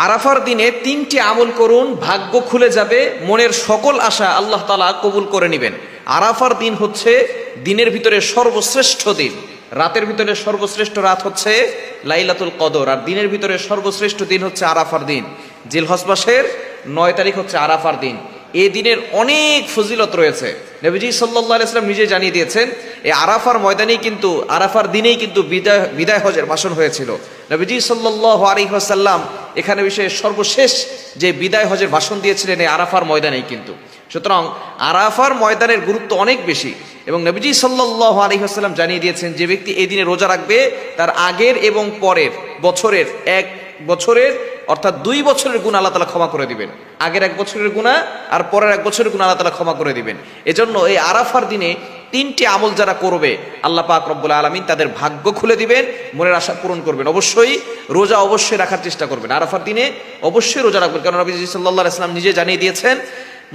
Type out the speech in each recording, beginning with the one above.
আরাফার দিনে 3টি আমল করুন, ভাগ্য খুলে যাবে, মনের সকল আশা আল্লাহ তাআলা কবুল করে নেবেন। আরাফার দিন হচ্ছে দিনের ভিতরে সর্বশ্রেষ্ঠ দিন। রাতের ভিতরে সর্বশ্রেষ্ঠ রাত হচ্ছে লাইলাতুল কদর, আর দিনের ভিতরে সর্বশ্রেষ্ঠ দিন হচ্ছে আরাফার দিন। জিলহজ মাসের 9 তারিখ হচ্ছে আরাফার দিন। এই দিনের অনেক ফজিলত রয়েছে। নবীজি সাল্লাল্লাহু আলাইহি ওয়াসাল্লাম নিজে জানিয়ে দিয়েছেন, এই আরাফার ময়দানেই কিন্তু, আরাফার দিনেই কিন্তু বিদায় হজের ভাষণ হয়েছিল। নবীজি সাল্লাল্লাহু আলাইহি ওয়াসাল্লাম এখানে বিষয়ে সর্বশেষ যে বিদায় হজের ভাষণ দিয়েছিলেন এই আরাফার ময়দানেই কিন্তু। সুতরাং আরাফার ময়দানের গুরুত্ব অনেক বেশি, এবং নবীজি সাল্লাল্লাহু আলাইহি ওয়াসাল্লাম জানিয়ে দিয়েছেন যে ব্যক্তি এই দিনে রোজা রাখবে তার আগের এবং পরের বছরের, এক বছরের অর্থাৎ 2 বছরের গুনাহ আল্লাহ তাআলা ক্ষমা করে দিবেন। আগের 1 বছরের গুনাহ আর পরের 1 বছরের গুনাহ আল্লাহ তাআলা ক্ষমা করে দিবেন। এজন্য এই আরাফার দিনে 3টি আমল যারা করবে আল্লাহ পাক রব্বুল আলামিন তাদের ভাগ্য খুলে দিবেন, মনের আশা পূরণ করবেন। অবশ্যই রোজা অবশ্যই রাখার চেষ্টা করবেন। আরাফার দিনে অবশ্যই রোজা রাখবেন, কারণ নবীজি সাল্লাল্লাহু আলাইহি ওয়াসাল্লাম নিজে জানিয়ে দিয়েছেন,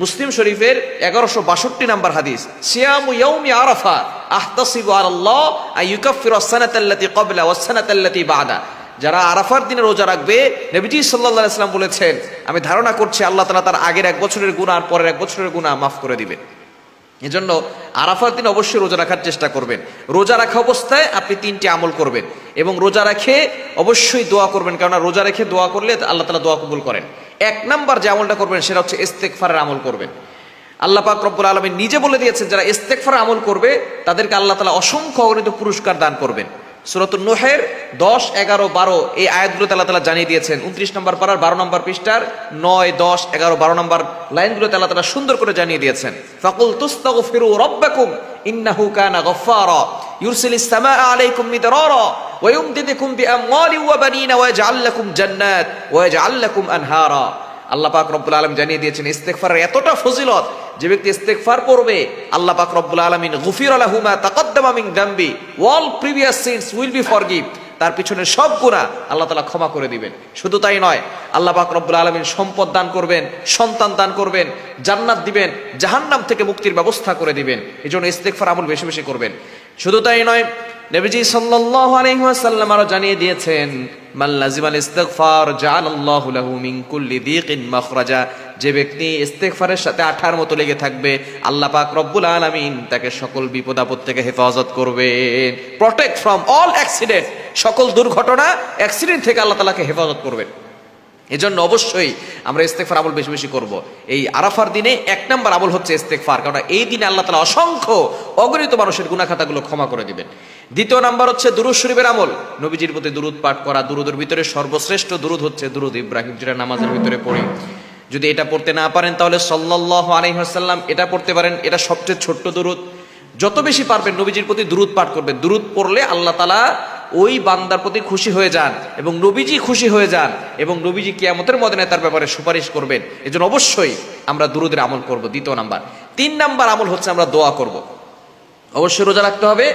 মুসলিম শরীফের 1162 নম্বর হাদিস, সিয়ামু ইয়াউমি আরাফা আহতাসিবু আলাল্লাহ আইয়ুকাফিরু আস-সানাতাল্লাতী ক্বাবলা ওয়াস-সানাতাল্লাতী বা'দা। যারা আরাফার দিনে রোজা রাখবে, নবীজি সাল্লাল্লাহু আলাইহি ওয়াসাল্লাম বলেছেন, আমি ধারণা করছি আল্লাহ তাআলা তার আগের 1 বছরের গুনাহ আর পরের 1 বছরের গুনাহ মাফ করে দিবেন। এজন্য আরাফার দিন অবশ্যই রোজা রাখার চেষ্টা করবেন। রোজা রাখা অবস্থায় আপনি 3টি আমল করবেন, এবং রোজা রেখে অবশ্যই দোয়া করবেন, কারণ রোজা রেখে দোয়া করলে আল্লাহ তাআলা দোয়া কবুল করেন। 1 নাম্বার যে আমলটা করবেন সেটা হচ্ছে ইস্তেগফারের আমল করবেন। আল্লাহ পাক রব্বুল আলামিন নিজে বলে দিয়েছেন, যারা ইস্তেগফারের আমল করবে তাদেরকে আল্লাহ তাআলা অসংখ্য অগণিত পুরস্কার দান করবেন। সূরাতুন নূহের 10, 11, 12 এই আয়াতগুলোতে আল্লাহ তাআলা জানিয়ে দিয়েছেন। 29 নম্বর পারার 12 নম্বর পৃষ্ঠার 9, 10, 11, 12 নম্বর লাইনগুলোতে আল্লাহ তাআলা সুন্দর করে জানিয়ে দিয়েছেন, ফাকুল তুস্তাগফিরু রাব্বাকুম ইন্নাহু কানা গফফারা ইউরসিলিস সামাআ আলাইকুম মিদরারা ওয়া ইউমদিদুকুম বিআমওয়ালিন ওয়া বানিনা ওয়া ইয়াজআল লাকুম জান্নাত ওয়া ইয়াজআল লাকুম আনহারা। আল্লাহ পাক রব্বুল আলামিন জানিয়ে দিয়েছেন ইস্তেগফারের এতটা ফজিলত, যে ব্যক্তি ইস্তেগফার করবে আল্লাহ পাক রব্বুল আলামিন গুফিরা লাহু মা তাকাদ্দামা মিন যামবি, all previous sins will be forgiven, তার পিছনে সব গুনাহ আল্লাহ তাআলা ক্ষমা করে দিবেন। শুধু তাই নয়, আল্লাহ পাক রব্বুল আলামিন সম্পদ দান করবেন, সন্তান দান করবেন, জান্নাত দিবেন, জাহান্নাম থেকে মুক্তির ব্যবস্থা করে দিবেন। এজন্য ইস্তেগফার আমল বেশি বেশি করবেন। শুধু তাই নয়, নবীজি সাল্লাল্লাহু আলাইহি ওয়াসাল্লাম আরো জানিয়ে দিয়েছেন, মান লাজিমাল ইস্তিগফার জাআলাল্লাহু লাহু মিন কুল্লি যিকিন মাখরাজা, যে ব্যক্তি ইস্তিগফারের সাথে আঠার মতো লেগে থাকবে আল্লাহ পাক রব্বুল আলামিন তাকে সকল বিপদ আপদ থেকে হেফাজত করবেন, প্রটেক্ট ফ্রম অল অ্যাক্সিডেন্ট, সকল দুর্ঘটনা অ্যাক্সিডেন্ট থেকে আল্লাহ তাআলাকে হেফাজত করবেন। এজন্য অবশ্যই আমরা ইস্তেগফার আমল বেশি বেশি করব। এই আরাফার দিনে 1 নম্বর আমল হচ্ছে ইস্তেগফার, কারণ এই দিনে আল্লাহ তাআলা অসংখ্য অগণিত মানুষের গুনাহ খাতাগুলো ক্ষমা করে দিবেন। 2 নাম্বার হচ্ছে দুরূদ শরীফের আমল, নবীজির প্রতি দুরূদ পাঠ করা। দুরূদের ভিতরে সর্বশ্রেষ্ঠ দুরূদ হচ্ছে দুরূদ ইব্রাহিম, যেটা নামাজের ভিতরে পড়ি। যদি এটা পড়তে না পারেন তাহলে সাল্লাল্লাহু আলাইহি ওয়াসাল্লাম এটা পড়তে পারেন, এটা সবচেয়ে ছোট্ট দুরূদ। যত বেশি পারবেন নবীজির প্রতি দুরূদ পাঠ করবেন। দুরূদ পড়লে আল্লাহ তাআলা ওই বান্দার প্রতি খুশি হয়ে যান, এবং নবীজি খুশি হয়ে যান, এবং নবীজি কিয়ামতের ময়দানে তার ব্যাপারে সুপারিশ করবেন। এজন্য অবশ্যই আমরা দুরূদের আমল করব। 2 নাম্বার। 3 নাম্বার আমল হচ্ছে আমরা দোয়া করব। অবশ্যই রোজা রাখতে হবে,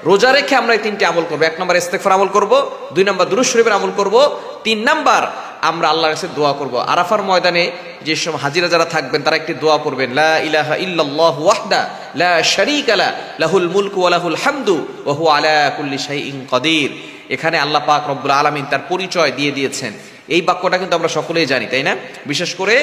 রোজা রেখে আমরা এই 3টি আমল করব। 1 নাম্বার ইস্তেগফার আমল করব, 2 নাম্বার দুরূদ শরীফের আমল করব, 3 নাম্বার আমরা আল্লাহর কাছে দোয়া করব। আরাফার ময়দানে যে সব হাজিরা যারা থাকবেন তারা একটি দোয়া করবেন, লা ইলাহা ইল্লাল্লাহু ওয়াহদা লা শারীকা লা লাহুল মুলকু ওয়া লাহুল হামদু ওয়া হুয়া আলা কুল্লি শাইইন কাদির। এখানে আল্লাহ পাক রব্বুল আলামিন তার পরিচয় দিয়ে দিয়েছেন। এই বাক্যটা কিন্তু আমরা সকলেই জানি, তাই না? বিশেষ করে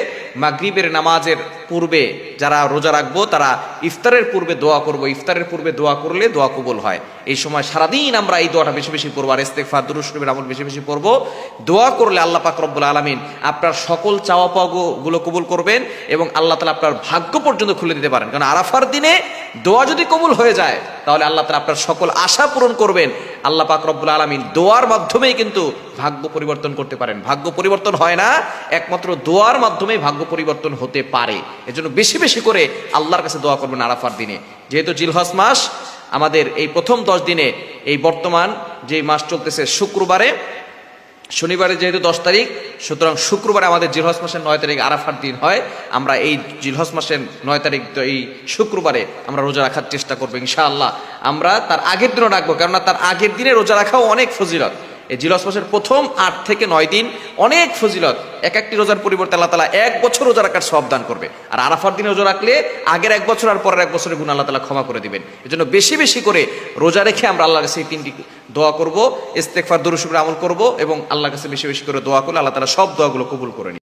মাগরিবের নামাজের পূর্বে যারা রোজা রাখবো তারা ইফতারের পূর্বে দোয়া করব। ইফতারের পূর্বে দোয়া করলে দোয়া কবুল হয়। এই সময় সারাদিন আমরা এই দোয়াটা বেশি বেশি করবো, আর ইস্তেগফার দুরূদ শরীফের আমল বেশি বেশি করব। দোয়া করলে আল্লাহ পাক রব্বুল আলামিন আপনার সকল চাওয়া পাওয়াগুলো কবুল করবেন, এবং আল্লাহ তাআলা আপনার ভাগ্য পর্যন্ত খুলে দিতে পারেন। কারণ আরাফার দিনে দোয়া যদি কবুল হয়ে যায় তাহলে আল্লাহ তাআলা আপনার সকল আশা পূরণ করবেন। আল্লাহ পাক রব্বুল আলামিন দোয়ার মাধ্যমেই কিন্তু ভাগ্য পরিবর্তন করতে পারেন। ভাগ্য পরিবর্তন হয় না, একমাত্র দোয়ার মাধ্যমেই ভাগ্য পরিবর্তন হতে পারে। এজন্য বেশি বেশি করে আল্লাহর কাছে দোয়া করবেন আরাফার দিনে। যেহেতু জিলহজ মাস আমাদের এই প্রথম 10 দিনে, এই বর্তমান যে মাস চলতেছে শুক্রবারে, শনিবারে যেহেতু 10 তারিখ, সুতরাং শুক্রবারে আমাদের জিলহজ মাসের 9 তারিখ আরাফার দিন হয়। আমরা এই জিলহজ মাসের 9 তারিখ এই শুক্রবারে আমরা রোজা রাখার চেষ্টা করবো ইনশাআল্লাহ। আমরা তার আগের দিনও রাখবো, কেননা তার আগের দিনে রোজা রাখাও অনেক ফজিলত। এই জিলহজ মাসের প্রথম 8 থেকে 9 দিন অনেক ফজিলত, এক একটি রোজার পরিবর্তে আল্লাহ তাআলা 1 বছর রোজা রাখার সওয়াব দান করবে। আর আরাফার দিনে রোজা রাখলে আগের 1 বছর আর পরের 1 বছরের গুনাহ আল্লাহ তাআলা ক্ষমা করে দিবেন। এজন্য বেশি বেশি করে রোজা রেখে আমরা আল্লাহর কাছে এই 3টি দোয়া করব, ইস্তেগফার, দুরূদ, শুকর আমল করব এবং আল্লাহর কাছে বেশি বেশি করে দোয়া করলে আল্লাহ তাআলা সব দোয়াগুলো কবুল করে নেবেন।